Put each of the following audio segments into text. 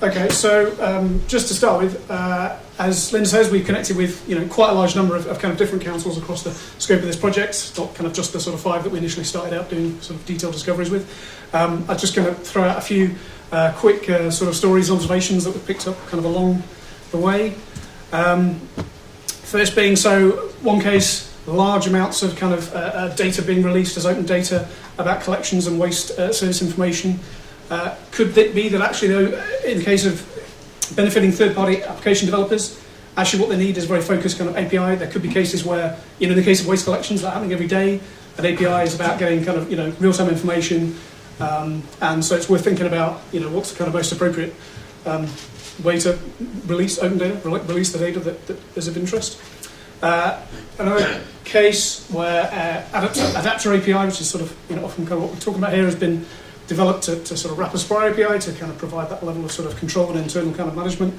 Okay, so just to start with, as Linda says, we've connected with quite a large number of kind of different councils across the scope of this project, not kind of just the sort of 5 that we initially started out doing sort of detailed discoveries with. I'm just going to throw out a few quick sort of stories, observations that we've picked up kind of along the way. First being, so one case, large amounts of kind of data being released as open data about collections and waste service information. Could it be that actually, though, in the case of benefiting third-party application developers, actually what they need is a very focused kind of API? There could be cases where, in the case of waste collections, that happening every day, an API is about getting kind of, real-time information, and so it's worth thinking about, what's the kind of most appropriate way to release open data, release the data that is of interest. Another case where adapter API, which is sort of often kind of what we're talking about here, has been developed to sort of wrap a Spire API to kind of provide that level of sort of control and internal kind of management.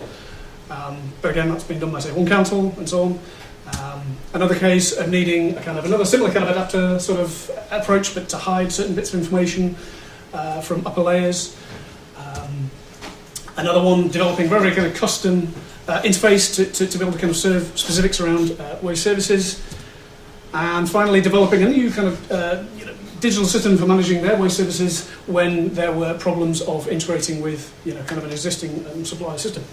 But again, that's been done by, say, one council and so on. Another case of needing a kind of another similar kind of adapter sort of approach, but to hide certain bits of information from upper layers. Another one developing very kind of custom interface to be able to kind of serve specifics around waste services. And finally, developing a new kind of digital system for managing their waste services when there were problems of integrating with kind of an existing supplier system.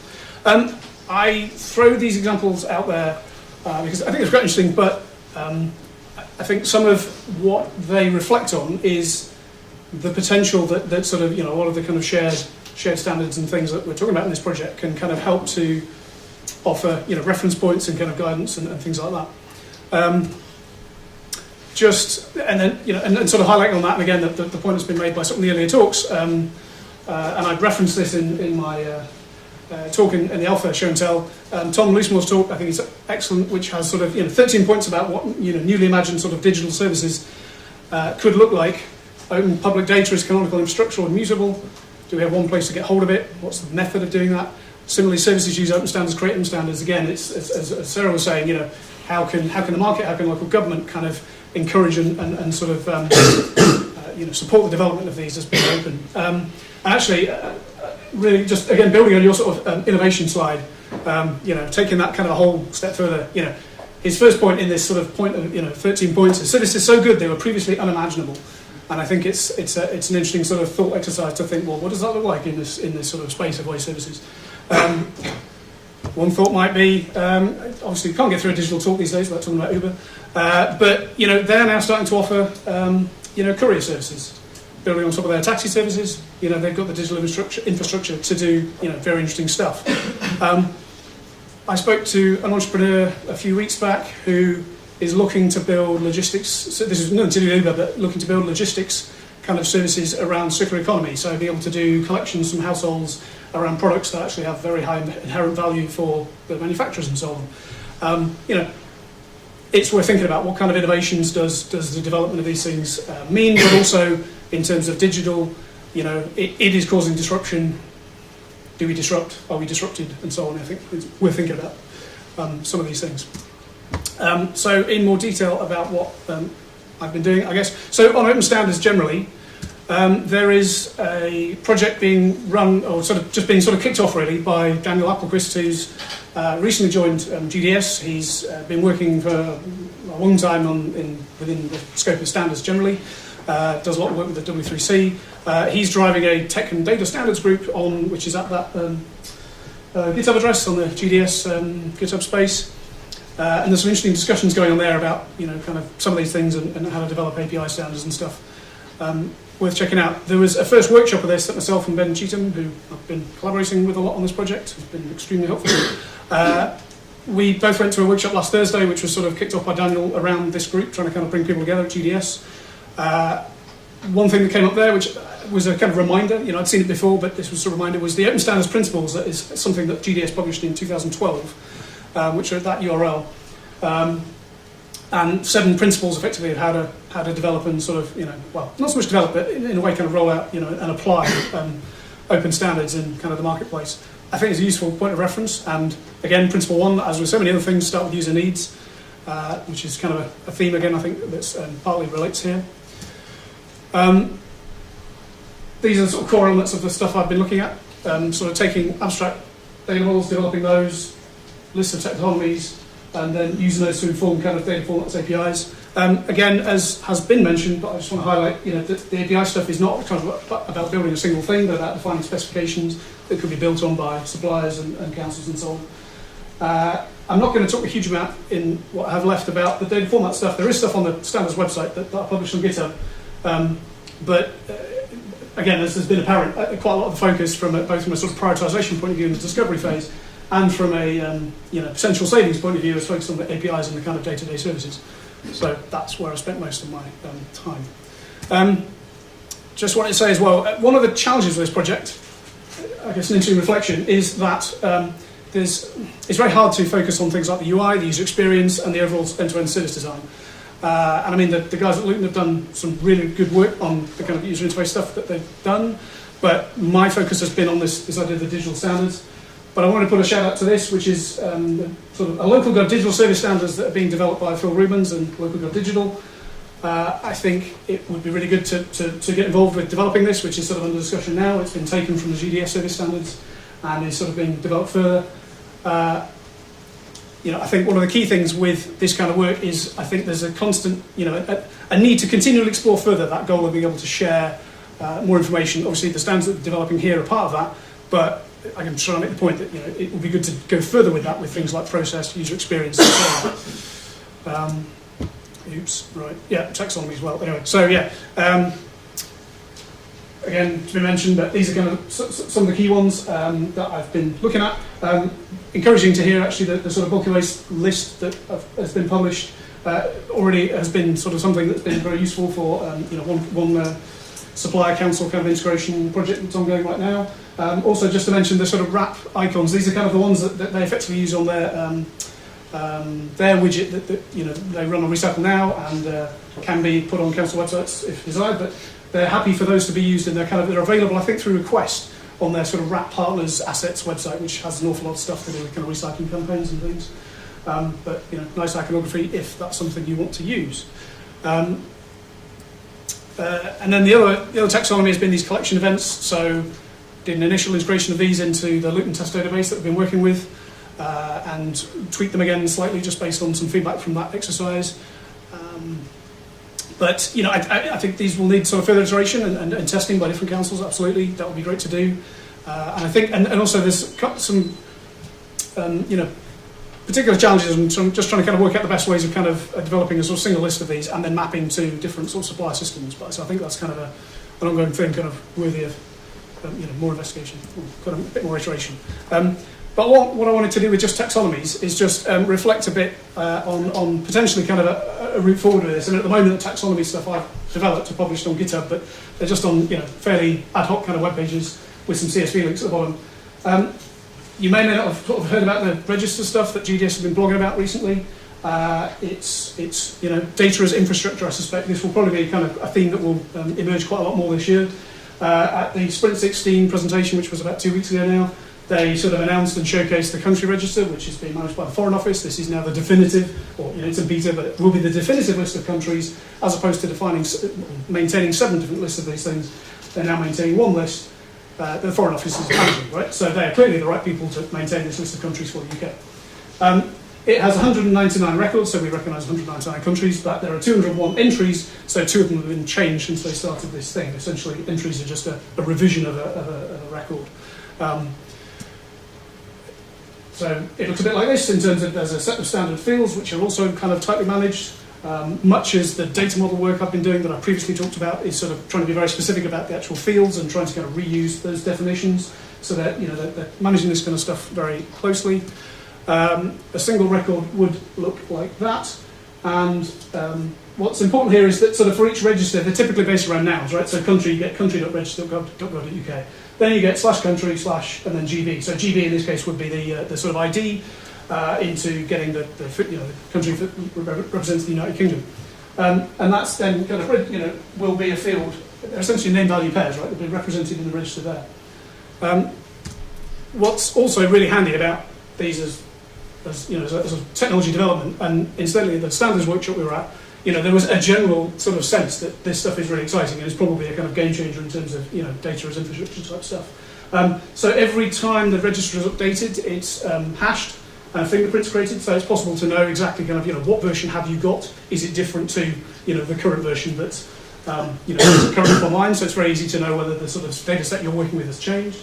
I throw these examples out there because I think it's quite interesting, but I think some of what they reflect on is the potential that sort of all of the kind of shared standards and things that we're talking about in this project can kind of help to offer reference points and kind of guidance and things like that. And sort of highlighting on that, and again, the point that's been made by some of the earlier talks, and I'd referenced this in my talk in the Alpha Show and Tell. Tom Loosemore's talk, I think, is excellent, which has sort of 13 points about what newly imagined sort of digital services could look like. Open public data is canonical, infrastructural, and immutable. Do we have one place to get hold of it? What's the method of doing that? Similarly, services use open standards, create open standards. Again, it's as Sarah was saying, how can the market, how can local government kind of encourage and sort of support the development of these as being open. And actually, really just again building on your sort of innovation slide, taking that kind of a whole step further. His first point in this sort of point of 13 points is services so good they were previously unimaginable. And I think it's an interesting sort of thought exercise to think, well, what does that look like in this sort of space of waste services? One thought might be, obviously you can't get through a digital talk these days without talking about Uber, but they're now starting to offer courier services, building on top of their taxi services. They've got the digital infrastructure to do very interesting stuff. I spoke to an entrepreneur a few weeks back who is looking to build logistics. So this is nothing to do with Uber, but looking to build logistics kind of services around circular economy. So be able to do collections from households around products that actually have very high inherent value for the manufacturers and so on. It's worth thinking about what kind of innovations does the development of these things mean, but also in terms of digital, it is causing disruption. Do we disrupt? Are we disrupted? And so on. I think it's worth thinking about some of these things. So in more detail about what I've been doing, I guess. So on open standards generally, there is a project being run, or sort of just being sort of kicked off really, by Daniel Appelquist, who's recently joined GDS. He's been working for a long time within the scope of standards generally. Does a lot of work with the W3C. He's driving a tech and data standards group which is at that GitHub address on the GDS GitHub space. And there's some interesting discussions going on there about kind of some of these things and how to develop API standards and stuff. Worth checking out. There was a first workshop of this that myself and Ben Cheetham, who I've been collaborating with a lot on this project, has been extremely helpful. We both went to a workshop last Thursday, which was sort of kicked off by Daniel around this group, trying to kind of bring people together at GDS. One thing that came up there, which was a kind of reminder, I'd seen it before, but this was a reminder, was the Open Standards Principles. That is something that GDS published in 2012, which are at that URL. And 7 principles effectively of how to develop and sort of, not so much develop, but in a way kind of roll out, and apply open standards in kind of the marketplace. I think it's a useful point of reference. And again, principle 1, as with so many other things, start with user needs, which is kind of a theme again, I think, that's partly relates here. These are the sort of core elements of the stuff I've been looking at. sort of taking abstract data models, developing those, lists of taxonomies, and then using those to inform kind of data formats APIs. Again, as has been mentioned, but I just want to highlight, that the API stuff is not kind of about building a single thing, but about defining specifications that could be built on by suppliers and councils and so on. I'm not going to talk a huge amount in what I have left about the data format stuff. There is stuff on the standards website that I published on GitHub, but again, as has been apparent, quite a lot of the focus both from a sort of prioritization point of view in the discovery phase, and from a potential savings point of view, is focused on the APIs and the kind of day-to-day services. So that's where I spent most of my time. Just wanted to say as well, one of the challenges with this project, I guess an interesting reflection, is that it's very hard to focus on things like the UI, the user experience, and the overall end-to-end service design. And I mean, the guys at Luton have done some really good work on the kind of user interface stuff that they've done, but my focus has been on this idea of the digital standards. But I want to put a shout out to this, which is sort of a local gov digital service standards that are being developed by Phil Rubens and Local Gov Digital. I think it would be really good to get involved with developing this, which is sort of under discussion now. It's been taken from the GDS service standards and is sort of being developed further. I think one of the key things with this kind of work is I think there's a constant, a need to continually explore further that goal of being able to share more information. Obviously, the standards that we're developing here are part of that, but I'm trying to make the point that it would be good to go further with that with things like process, user experience, and so on. Taxonomy as well. Anyway, so again, to be mentioned, but these are kind of some of the key ones that I've been looking at. Encouraging to hear actually the sort of bulky waste list that has been published already has been sort of something that's been very useful for one supplier council kind of integration project that's ongoing right now. Also, just to mention the sort of wrap icons, these are kind of the ones that they effectively use on their widget that they run on Recycle Now and can be put on council websites if desired, but they're happy for those to be used and they're available, I think, through request on their sort of wrap partners assets website, which has an awful lot of stuff to do with kind of recycling campaigns and things. But nice iconography if that's something you want to use. And then the other taxonomy has been these collection events. So did an initial integration of these into the Luton test database that we've been working with, and tweaked them again slightly just based on some feedback from that exercise. But I think these will need sort of further iteration and testing by different councils. Absolutely, that would be great to do. And I think, and also there's some particular challenges, and so I'm just trying to kind of work out the best ways of kind of developing a sort of single list of these and then mapping to different sort of supply systems. But so I think that's kind of an ongoing thing, kind of worthy of more investigation, kind of a bit more iteration. But what I wanted to do with just taxonomies is just reflect a bit on potentially kind of a route forward with this. And at the moment, the taxonomy stuff I've developed are published on GitHub, but they're just on fairly ad hoc kind of web pages with some CSV links at the bottom. You may not have sort of heard about the register stuff that GDS have been blogging about recently. It's data as infrastructure. I suspect this will probably be kind of a theme that will emerge quite a lot more this year. At the Sprint 16 presentation, which was about 2 weeks ago now, they sort of announced and showcased the country register, which is being managed by the Foreign Office. This is now the definitive, or it's a beta, but it will be the definitive list of countries, as opposed to maintaining 7 different lists of these things. They're now maintaining one list. The Foreign Office is managing, right? So they're clearly the right people to maintain this list of countries for the UK. It has 199 records, so we recognise 199 countries, but there are 201 entries, so 2 of them have been changed since they started this thing. Essentially, entries are just a revision of a record. So it looks a bit like this in terms of there's a set of standard fields which are also kind of tightly managed. Much as the data model work I've been doing that I previously talked about is sort of trying to be very specific about the actual fields and trying to kind of reuse those definitions so that they're managing this kind of stuff very closely. A single record would look like that, and what's important here is that sort of for each register they're typically based around nouns, right? So country, you get country.register.gov.uk. Then you get /country/ and then GB. So GB in this case would be the sort of ID into getting the country that represents the United Kingdom, and that's then kind of will be a field. They're essentially name value pairs, right? They'll be represented in the register there. What's also really handy about these as a technology development, and incidentally the standards workshop we were at, there was a general sort of sense that this stuff is really exciting and it's probably a kind of game changer in terms of data as infrastructure type stuff. So every time the register is updated, it's hashed and a fingerprint's created, so it's possible to know exactly kind of, what version have you got? Is it different to, the current version that's, currently online? So it's very easy to know whether the sort of data set you're working with has changed.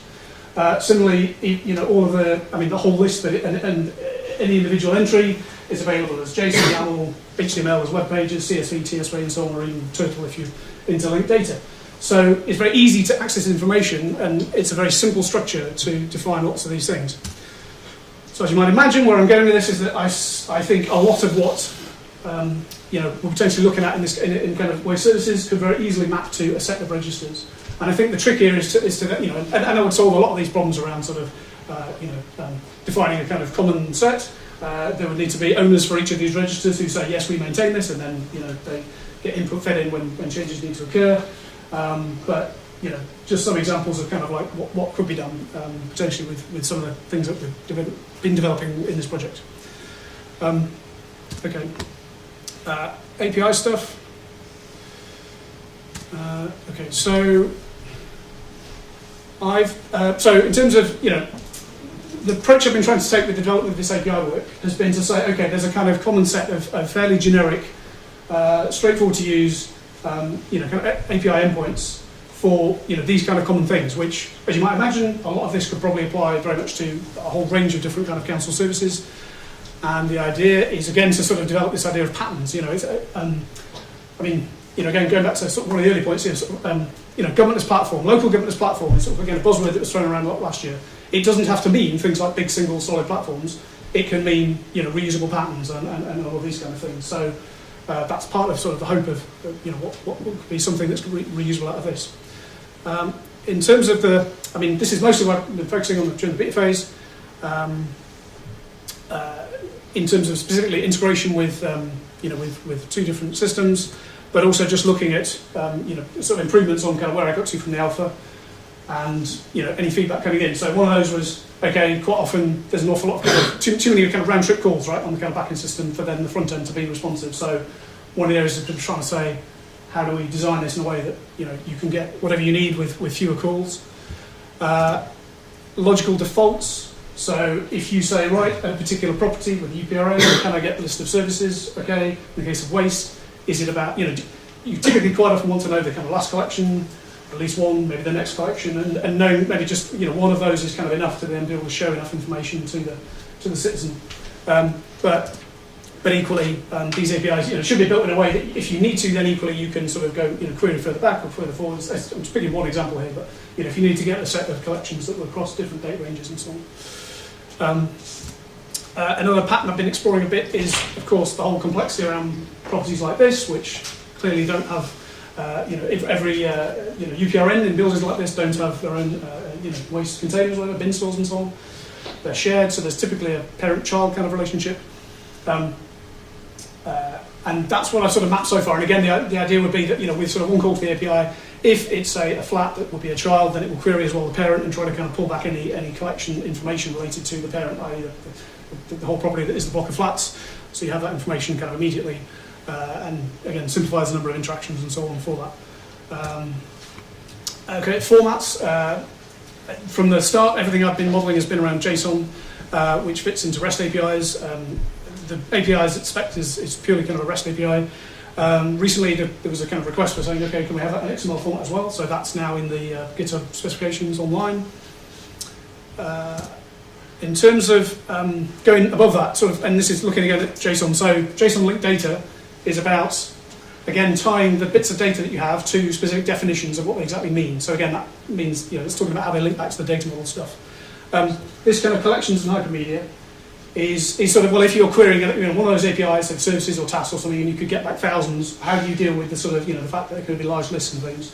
Similarly, all of the whole list and any individual entry is available as JSON, YAML, HTML as web pages, CSV, TSV, and so on, or even Turtle if you interlink data. So it's very easy to access information, and it's a very simple structure to define lots of these things. So as you might imagine, where I'm going with this is that I think a lot of what we're potentially looking at in kind of waste services could very easily map to a set of registers. And I think the trick here is to and I would solve a lot of these problems around sort of defining a kind of common set. There would need to be owners for each of these registers who say yes, we maintain this, and then they get input fed in when changes need to occur. But just some examples of kind of like what could be done potentially with some of the things that we've been developing in this project. Okay, API stuff. Okay, so so in terms of the approach I've been trying to take with the development of this API work has been to say, okay, there's a kind of common set of fairly generic, straightforward to use, kind of API endpoints for these kind of common things, which, as you might imagine, a lot of this could probably apply very much to a whole range of different kind of council services. And the idea is again to sort of develop this idea of patterns. Again, going back to sort of one of the early points here, government as platform, local government as platform is sort of again a buzzword that was thrown around a lot last year. It doesn't have to mean things like big single solid platforms. It can mean reusable patterns and all of these kind of things. So that's part of sort of the hope of what could be something that's reusable out of this. In terms of this is mostly what I've been focusing on during the beta phase. In terms of specifically integration with with two different systems, but also just looking at sort of improvements on kind of where I got to from the alpha, and any feedback coming in. So one of those was, okay, quite often there's an awful lot of kind of too many kind of round trip calls, right, on the kind of backend system for then the front end to be responsive. So one of the areas has been trying to say, how do we design this in a way that you can get whatever you need with fewer calls. Logical defaults. So if you say, right, a particular property with UPRA, can I get a list of services? Okay. In the case of waste, is it about, you typically quite often want to know the kind of last collection, at least one, maybe the next collection, and knowing maybe just one of those is kind of enough to then be able to show enough information to the citizen. But equally, these APIs should be built in a way that if you need to, then equally you can sort of go query further back or further forward. I'm just picking one example here, but if you need to get a set of collections that will cross different date ranges and so on. Another pattern I've been exploring a bit is, of course, the whole complexity around properties like this, which clearly don't have, every UPRN in buildings like this don't have their own waste containers, whatever, bin stores and so on. They're shared, so there's typically a parent-child kind of relationship. And that's what I've sort of mapped so far. And again, the idea would be that with sort of one call to the API, if it's a flat that would be a child, then it will query as well the parent and try to kind of pull back any collection information related to the parent, i.e. the whole property that is the block of flats. So you have that information kind of immediately, and again simplifies the number of interactions and so on for that. Okay, formats. From the start, everything I've been modelling has been around JSON, which fits into REST APIs. The APIs expect is purely kind of a REST API. Recently, there was a kind of request for saying, okay, can we have that in XML format as well? So that's now in the GitHub specifications online. In terms of going above that, sort of, and this is looking again at JSON. So JSON linked data is about, again, tying the bits of data that you have to specific definitions of what they exactly mean. So again, that means it's talking about how they link back to the data model stuff. This kind of collections and hypermedia is sort of, well, if you're querying one of those APIs, like services or tasks or something, and you could get back thousands, how do you deal with the sort of the fact that there could be large lists and things?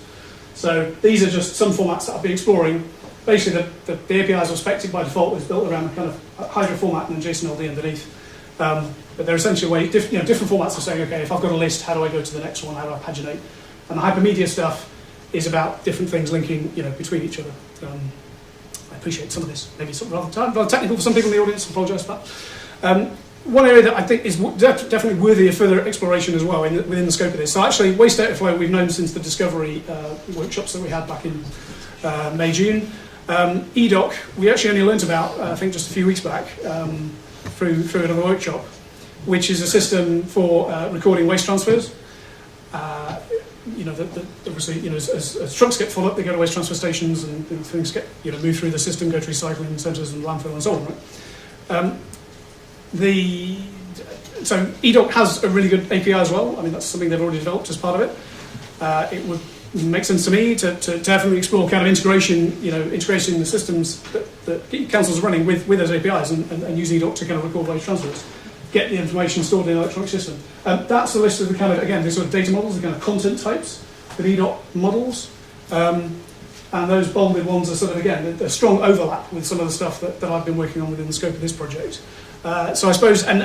So these are just some formats that I've been exploring. Basically, the APIs are expected by default is built around a kind of Hydra format and JSON LD underneath. But they're essentially different formats of saying, okay, if I've got a list, how do I go to the next one? How do I paginate? And the hypermedia stuff is about different things linking between each other. I appreciate some of this, maybe some rather technical for some people in the audience, I apologise for that. One area that I think is definitely worthy of further exploration as well within the scope of this. So actually, waste data flow we've known since the discovery workshops that we had back in May, June. EDOC, we actually only learnt about, I think, just a few weeks back through another workshop, which is a system for recording waste transfers. Obviously, as trucks get full up, they go to waste transfer stations, and things get moved through the system, go to recycling centres and landfill and so on. Right? So EDOC has a really good API as well. I mean, that's something they've already developed as part of it. It would make sense to me to definitely explore kind of integrating the systems that councils are running with those APIs and use EDOC to kind of record waste transfers, get the information stored in an electronic system. That's a list of the kind of, again, these sort of data models, the kind of content types that EDOC models. And those bolded ones are sort of, again, a strong overlap with some of the stuff that I've been working on within the scope of this project. So I suppose, and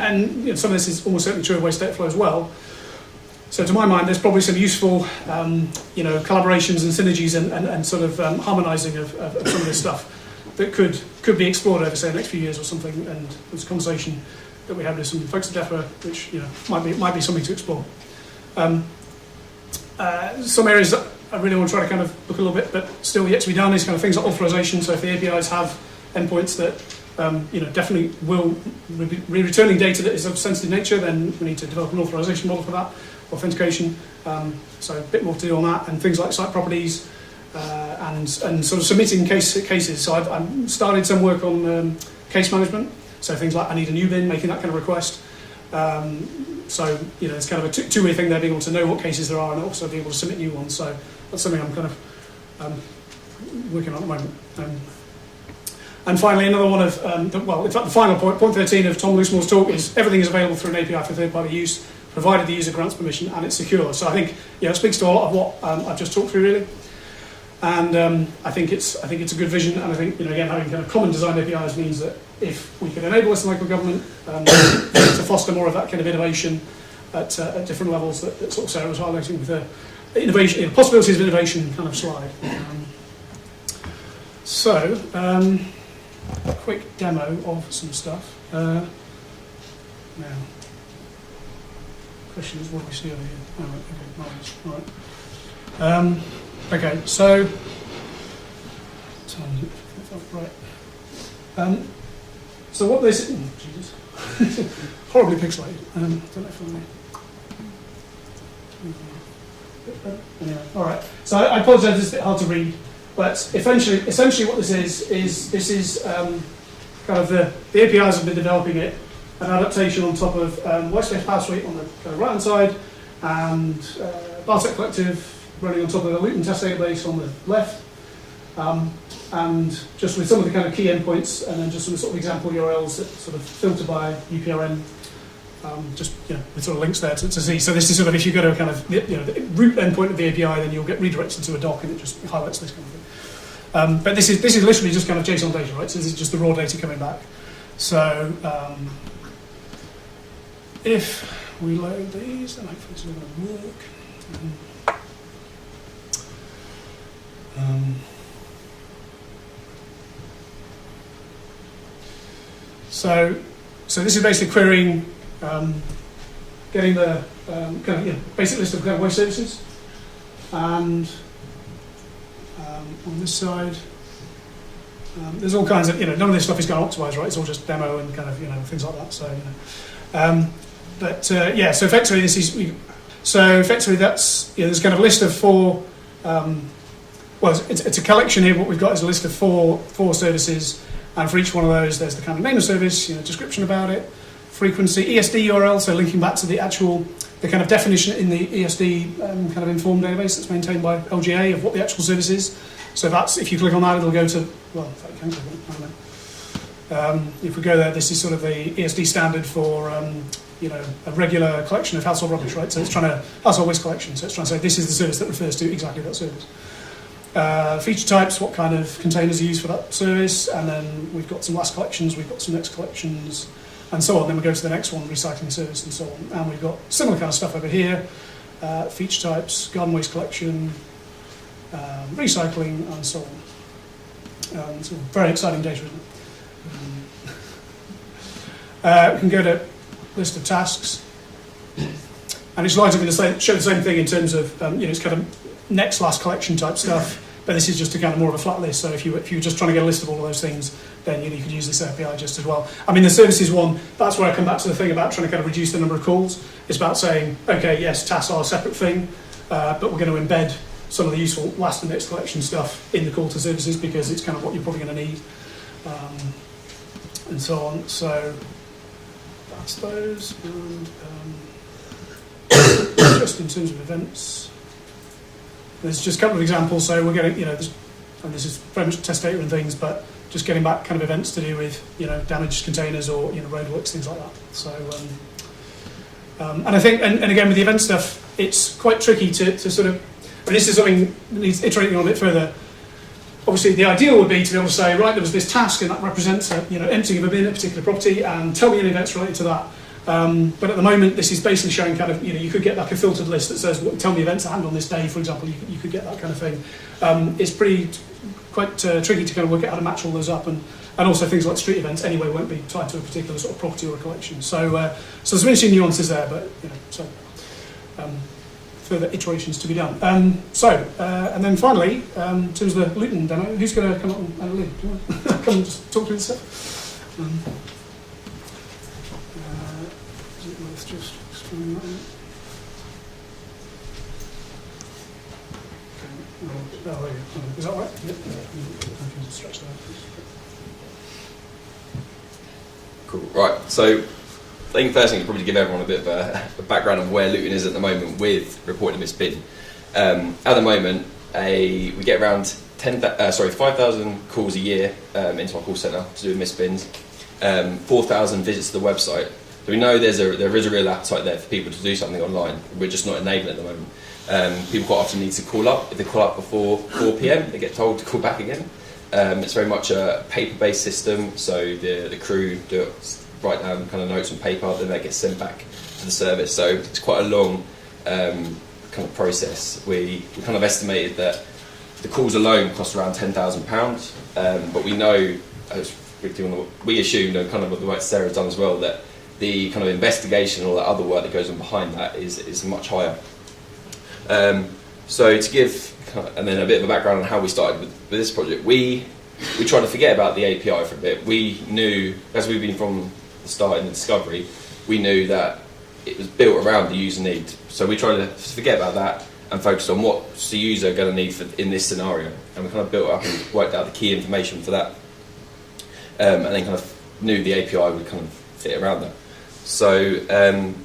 some of this is almost certainly true of waste data flow as well. So to my mind, there's probably some useful, collaborations and synergies and sort of harmonising of some of this stuff that could be explored over, say, the next few years or something. And there's a conversation that we had with some folks at DEFRA, which might be something to explore. Some areas that I really want to try to kind of look a little bit, but still yet to be done, is kind of things like authorization. So if the APIs have endpoints that definitely will be returning data that is of sensitive nature, then we need to develop an authorization model for that, authentication. So a bit more to do on that, and things like site properties and sort of submitting cases. So I've started some work on case management. So things like I need a new bin, making that kind of request. So it's kind of a two-way thing there, being able to know what cases there are and also be able to submit new ones. So that's something I'm kind of working on at the moment. And finally, another one of, in fact, the final point 13 of Tom Loosemore's talk is everything is available through an API for third-party use, provided the user grants permission and it's secure. So I think it speaks to a lot of what I've just talked through, really. And I think it's a good vision. And I think again, having kind of common design APIs means that if we can enable this in local government to foster more of that kind of innovation at different levels that sort of Sarah was highlighting with the innovation, possibilities of innovation kind of slide. So. A quick demo of some stuff. Now, question is, what do we see over here? Oh, right, okay, marvelous. All right. Okay, so, right. So what this? Jesus, horribly pixelated. Don't know if anyway, all right. So I apologise, it's a bit hard to read. But essentially what this is kind of the APIs have been developing it, an adaptation on top of West-based Power Suite on the kind of right-hand side, and Bartek Collective running on top of the Luton test database on the left, and just with some of the kind of key endpoints, and then just some sort of example URLs that sort of filter by UPRN, just with sort of links there to see. So this is sort of, if you go to a kind of the root endpoint of the API, then you'll get redirected to a doc, and it just highlights this kind of thing. But this is literally just kind of JSON data, right? So this is just the raw data coming back. So if we load these, then hopefully it's going to work. So this is basically querying, getting the kind of basic list of kind of waste services, and on this side, there's all kinds of none of this stuff is going to optimize, right? It's all just demo and kind of things like that. So so effectively this is that's there's kind of a list of four. It's a collection here. What we've got is a list of four services. And for each one of those, there's the kind of name of service, description about it, frequency, ESD URL, so linking back to the kind of definition in the ESD kind of informed database that's maintained by LGA of what the actual service is. So that's, if you click on that, it'll go to, well, in fact, you can click on it, I don't know. If we go there, this is sort of the ESD standard for, a regular collection of household rubbish, right? So it's trying to, household waste collection, so it's trying to say this is the service that refers to exactly that service. Feature types, what kind of containers are used for that service, and then we've got some last collections, we've got some next collections, and so on. Then we go to the next one, recycling service, and so on. And we've got similar kind of stuff over here, feature types, garden waste collection, recycling, and so on. It's very exciting data, isn't it? We can go to list of tasks, and it's likely going to show the same thing in terms of, it's kind of next last collection type stuff. But this is just a kind of more of a flat list. So if you were just trying to get a list of all of those things, then you could use this API just as well. I mean, the services one, that's where I come back to the thing about trying to kind of reduce the number of calls. It's about saying, okay, yes, tasks are a separate thing, but we're going to embed some of the useful last and next collection stuff in the call to services because it's kind of what you're probably going to need, and so on. So that's those. And just in terms of events, there's just a couple of examples. So we're getting, and this is very much test data and things, but just getting back kind of events to do with, damaged containers or, roadworks, things like that. So, and I think, and again, with the event stuff, it's quite tricky to sort of, this is something that needs iterating on a bit further. Obviously, the ideal would be to be able to say, right, there was this task and that represents emptying of a bin at a particular property, and tell me any events related to that. But at the moment, this is basically showing kind of, you could get like a filtered list that says, tell me events that happened on this day, for example. You could get that kind of thing. It's quite tricky to kind of work out how to match all those up, and also things like street events anyway won't be tied to a particular sort of property or a collection. So there's many nuances there, but further iterations to be done. And then finally, in terms of the Luton demo, who's going to come up and lead? Do you want to come and just talk through this stuff? Is it worth just explaining that? Okay. Oh, there you go. Is that all right? Yep. I can stretch that out. Cool. Right. So, I think the first thing is probably to give everyone a bit of a background of where Luton is at the moment with reporting a missed bin. At the moment, we get around 5,000 calls a year into our call centre to do with missed bins. 4,000 visits to the website. So we know there is a real appetite there for people to do something online. We're just not enabling at the moment. People quite often need to call up. If they call up before 4 p.m, they get told to call back again. It's very much a paper-based system, so the crew write down kind of notes on paper, then that gets sent back to the service. So it's quite a long kind of process. We kind of estimated that the calls alone cost around £10,000, but we know, as we assumed, and kind of what the work Sarah's done as well, that the kind of investigation and all that other work that goes on behind that is much higher. So to give, and then a bit of a background on how we started with this project, we tried to forget about the API for a bit. We knew, as we've been from the start in the discovery, we knew that it was built around the user need. So we tried to forget about that and focus on what's the user going to need in this scenario. And we kind of built up and worked out the key information for that. And then kind of knew the API would kind of fit around that. So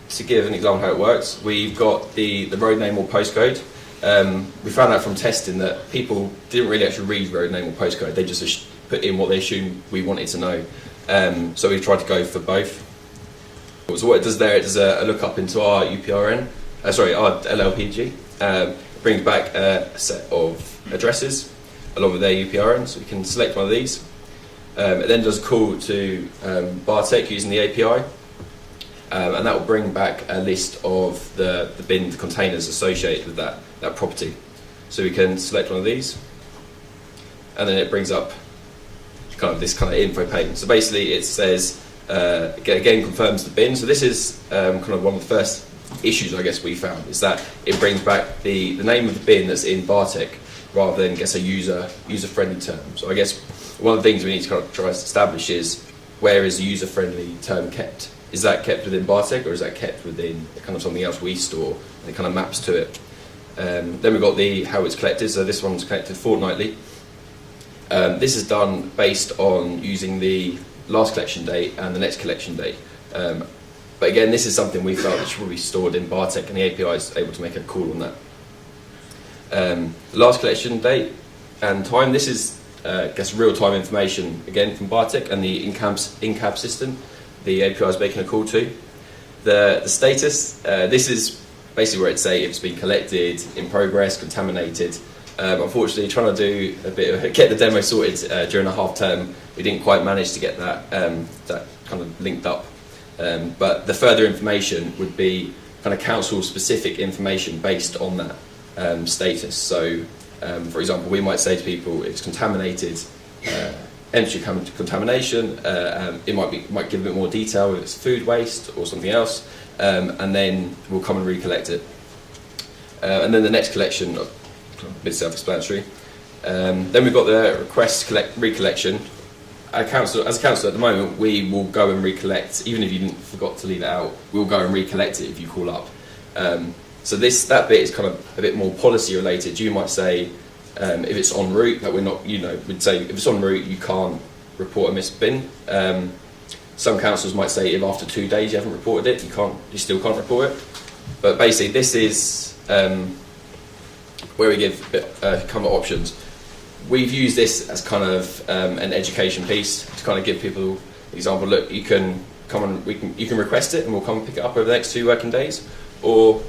to give an example of how it works, we've got the road name or postcode. We found out from testing that people didn't really actually read road name or postcode. They just put in what they assumed we wanted to know. So we tried to go for both. So what it does there, it does a lookup into our UPRN, our LLPG. It brings back a set of addresses along with their UPRN, so we can select one of these. It then does a call to Bartek using the API, and that will bring back a list of the bin containers associated with that property. So we can select one of these, and then it brings up this kind of info pane. So basically it says, again confirms the bin. So this is kind of one of the first issues I guess we found, is that it brings back the name of the bin that's in Bartek rather than a user-friendly term. So I guess one of the things we need to kind of try to establish is, where is the user-friendly term kept? Is that kept within Bartek, or is that kept within kind of something else we store, and it kind of maps to it? Then we've got how it's collected. So this one's collected fortnightly. This is done based on using the last collection date and the next collection date. But again, this is something we felt that should be stored in Bartek, and the API is able to make a call on that. The last collection date and time, this is real-time information, again, from Bartek and the in-cab system the API is making a call to. The status, this is basically where it say if it's been collected, in progress, contaminated. Unfortunately, trying to do get the demo sorted during a half term, we didn't quite manage to get that kind of linked up. But the further information would be kind of council specific information based on that status. So, for example, we might say to people it's contaminated, entry contamination. It might give a bit more detail if it's food waste or something else, and then we'll come and recollect it. And then the next collection, a bit self-explanatory. Then we've got the recollection. As a council at the moment, we will go and recollect, even if you forgot to leave it out, we'll go and recollect it if you call up. So that bit is kind of a bit more policy related. You might say, if it's en route, that we're not, we'd say if it's en route, you can't report a missed bin. Some councils might say if after 2 days you haven't reported it, you still can't report it. But basically, this is where we give kind of options. We've used this as kind of an education piece to kind of give people an example. Look, you can come and you can request it, and we'll come and pick it up over the next 2 working days. Or,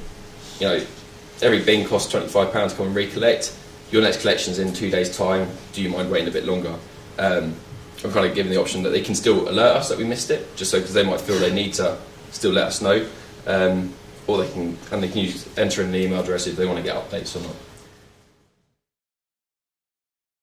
every bin costs £25 to come and recollect. Your next collection's in 2 days' time. Do you mind waiting a bit longer? I'm kind of giving the option that they can still alert us that we missed it, just so because they might feel they need to still let us know, or they can enter in an email address if they want to get updates or not.